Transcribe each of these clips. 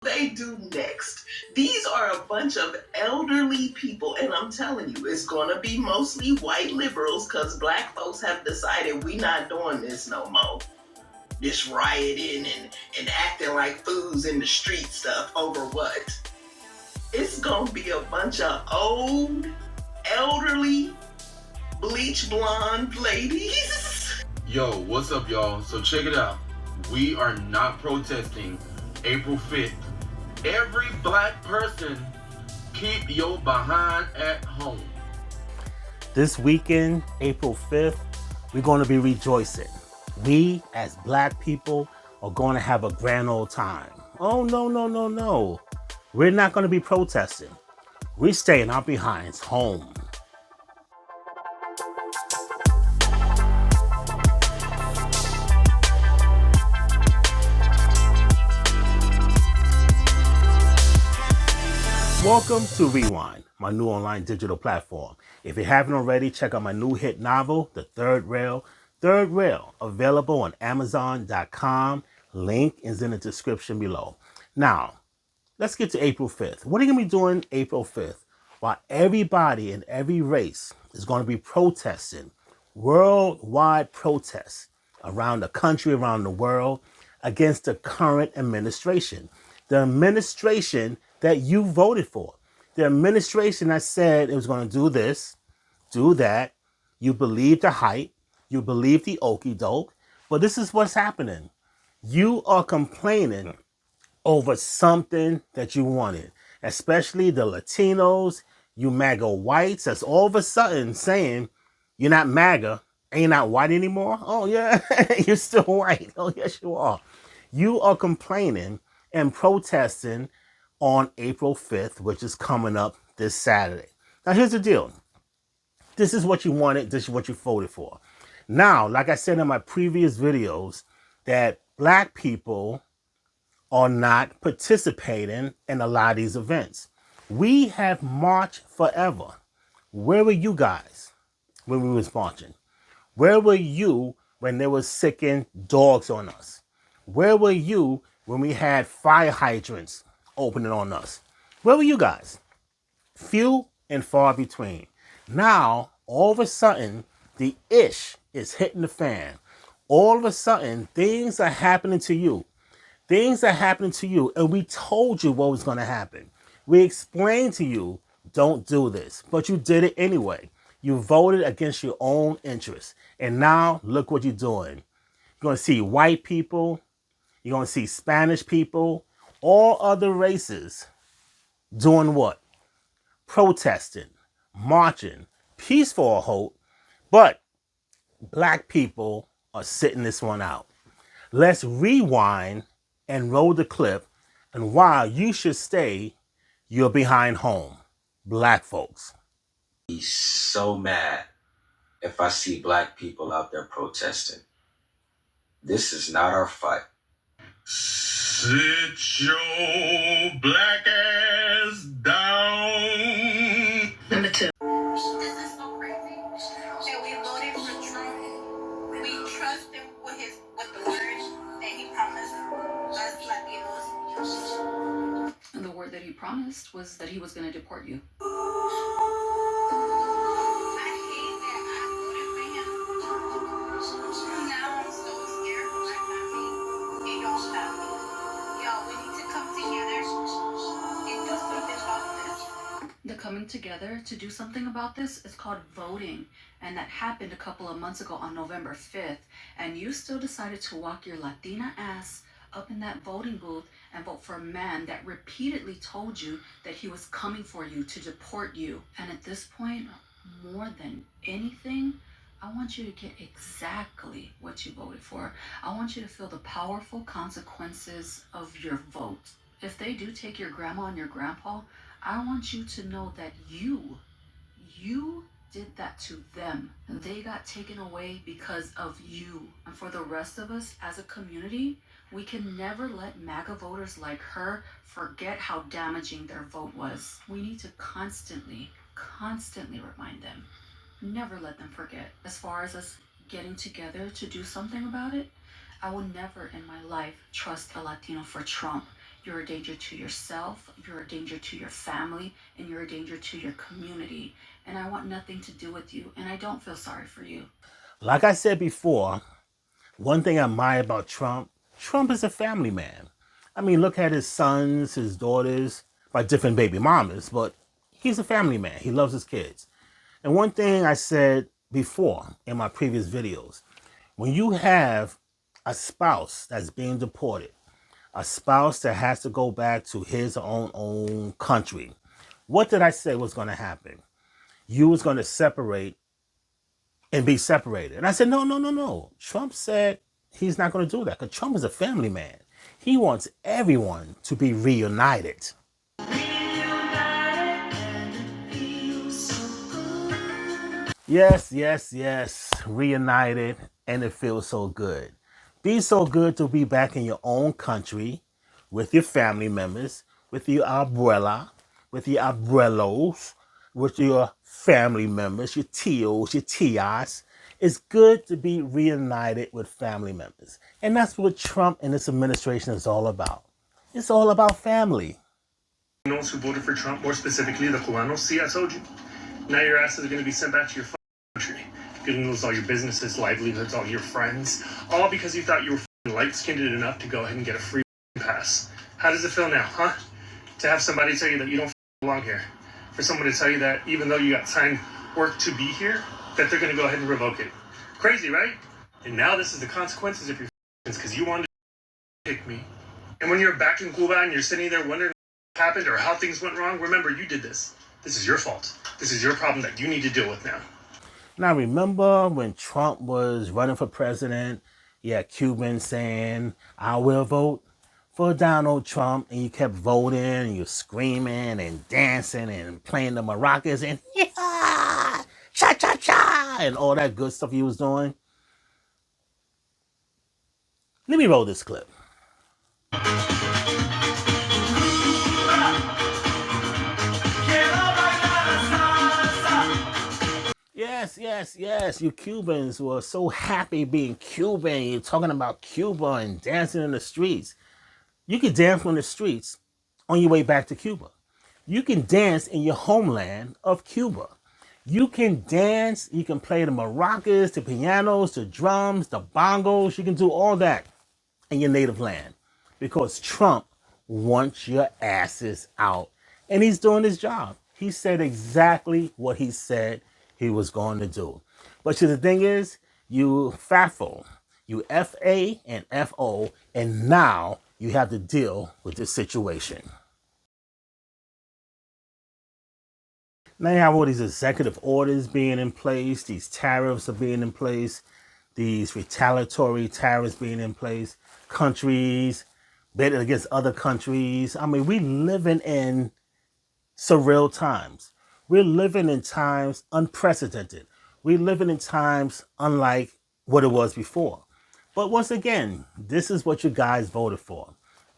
They do next. These are a bunch of elderly people, and I'm telling you, it's gonna be mostly white liberals because black folks have decided we not doing this no more. This rioting and acting like fools in the street stuff over what? It's gonna be a bunch of old, elderly, bleach blonde ladies. Yo, what's up, y'all? So check it out. We are not protesting April 5th. Every black person, keep your behind at home. This weekend, April 5th, we're going to be rejoicing. We, as black people, are going to have a grand old time. Oh, no. We're not going to be protesting. We're staying our behinds home. Welcome to Rewind, my new online digital platform. If you haven't already, check out my new hit novel, The Third Rail. Third Rail, available on Amazon.com. Link is in the description below. Now, let's get to April 5th. What are you going to be doing April 5th? While everybody in every race is going to be protesting, worldwide protests around the country, around the world, against the current administration. The administration that you voted for. The administration that said it was going to do this, do that. You believe the hype. You believe the okie doke. But this is what's happening. You are complaining over something that you wanted, especially the Latinos, you MAGA whites, that's all of a sudden saying you're not MAGA and you're not white anymore. Oh, yeah, you're still white. Oh, yes, you are. You are complaining and protesting on April 5th, which is coming up this Saturday. Now, here's the deal. This is what you wanted. This is what you voted for. Now, like I said in my previous videos, that black people are not participating in a lot of these events. We have marched forever. Where were you guys when we was marching? Where were you when they were sicking dogs on us? Where were you when we had fire hydrants opening on us? Where were you guys? Few and far between. Now, all of a sudden, the ish is hitting the fan. All of a sudden, things are happening to you. Things are happening to you, and we told you what was going to happen. We explained to you, don't do this, but you did it anyway. You voted against your own interests, and now look what you're doing. You're going to see white people, you're going to see Spanish people, all other races doing what? Protesting, marching, peaceful, I hope, but black people are sitting this one out. Let's rewind and roll the clip, and why you should stay your behind home, black folks. Be so mad if I see black people out there protesting. This is not our fight. Sit your black ass down. Number 2. This is so crazy. And we voted for Trump. We trust him with the words that he promised us Latinos. And the word that he promised was that he was going to deport you. The coming together to do something about this is called voting, and that happened a couple of months ago on November 5th, and you still decided to walk your Latina ass up in that voting booth and vote for a man that repeatedly told you that he was coming for you to deport you. And at this point, more than anything, I want you to get exactly what you voted for. I want you to feel the powerful consequences of your vote. If they do take your grandma and your grandpa, I want you to know that you did that to them. They got taken away because of you. And for the rest of us as a community, we can never let MAGA voters like her forget how damaging their vote was. We need to constantly remind them. Never let them forget. As far as us getting together to do something about it, I will never in my life trust a Latino for Trump. You're a danger to yourself, you're a danger to your family, and you're a danger to your community. And I want nothing to do with you, and I don't feel sorry for you. Like I said before, one thing I admire about Trump, Trump is a family man. I mean, look at his sons, his daughters, by different baby mamas, but he's a family man. He loves his kids. And one thing I said before in my previous videos, when you have a spouse that's being deported, a spouse that has to go back to his own country, what did I say was going to happen? You was going to separate and be separated. And I said, no. Trump said he's not going to do that because Trump is a family man. He wants everyone to be reunited. Yes. Reunited, and it feels so good. Be so good to be back in your own country with your family members, with your abuela, with your abuelos, with your family members, your tios, your tias. It's good to be reunited with family members. And that's what Trump and this administration is all about. It's all about family. Who voted for Trump, more specifically the Cubanos. See, I told you. Now your asses are going to be sent back to your country. You're going to lose all your businesses, livelihoods, all your friends, all because you thought you were light-skinned enough to go ahead and get a free pass. How does it feel now, huh? To have somebody tell you that you don't belong here. For someone to tell you that even though you got signed work to be here, that they're going to go ahead and revoke it. Crazy, right? And now this is the consequences of your because you wanted to pick me. And when you're back in Cuba and you're sitting there wondering what happened or how things went wrong, remember, you did this. This is your fault. This is your problem that you need to deal with now. Now, remember when Trump was running for president, you had Cubans saying, I will vote for Donald Trump, and you kept voting, and you're screaming and dancing and playing the maracas and yeah, cha-cha-cha, and all that good stuff you was doing. Let me roll this clip. Yes. You Cubans were so happy being Cuban. You're talking about Cuba and dancing in the streets. You can dance on the streets on your way back to Cuba. You can dance in your homeland of Cuba. You can dance, you can play the maracas, the pianos, the drums, the bongos. You can do all that in your native land because Trump wants your asses out. And he's doing his job. He said exactly what he said he was going to do. But the thing is, you FAFO, you FA and FO, and now you have to deal with this situation. Now you have all these executive orders being in place, these tariffs are being in place, these retaliatory tariffs being in place, countries betting against other countries. I mean, we're living in surreal times. We're living in times unprecedented. We're living in times unlike what it was before. But once again, this is what you guys voted for.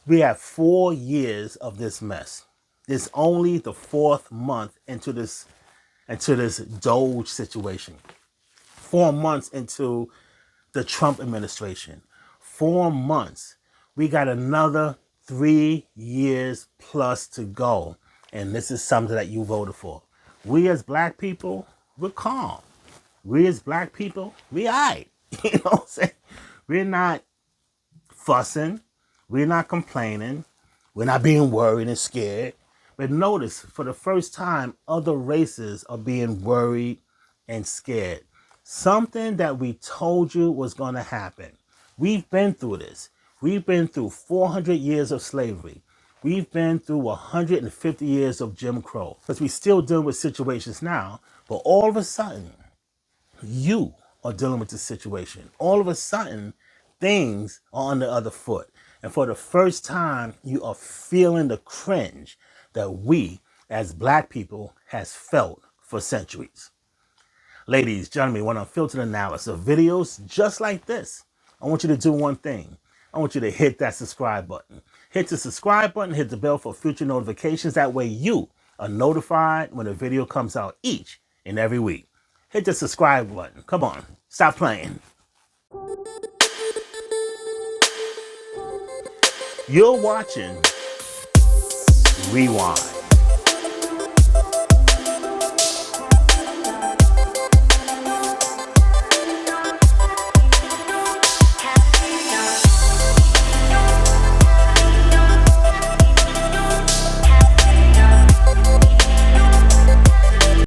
We have 4 years of this mess. It's only the 4th month into this Doge situation. 4 months into the Trump administration. 4 months. We got another 3 years plus to go. And this is something that you voted for. We as black people, we're calm. We as black people, we all right. You know what I'm saying? We're not fussing. We're not complaining. We're not being worried and scared. But notice, for the first time, other races are being worried and scared. Something that we told you was going to happen. We've been through this. We've been through 400 years of slavery. We've been through 150 years of Jim Crow. Because we still deal with situations now. But all of a sudden, you are dealing with this situation. All of a sudden, things are on the other foot. And for the first time, you are feeling the cringe that we, as black people, has felt for centuries. Ladies, gentlemen, when unfiltered analysis of videos just like this, I want you to do one thing. I want you to hit that subscribe button. Hit the subscribe button, hit the bell for future notifications. That way you are notified when a video comes out each and every week. Hit the subscribe button. Come on, stop playing. You're watching Rewind.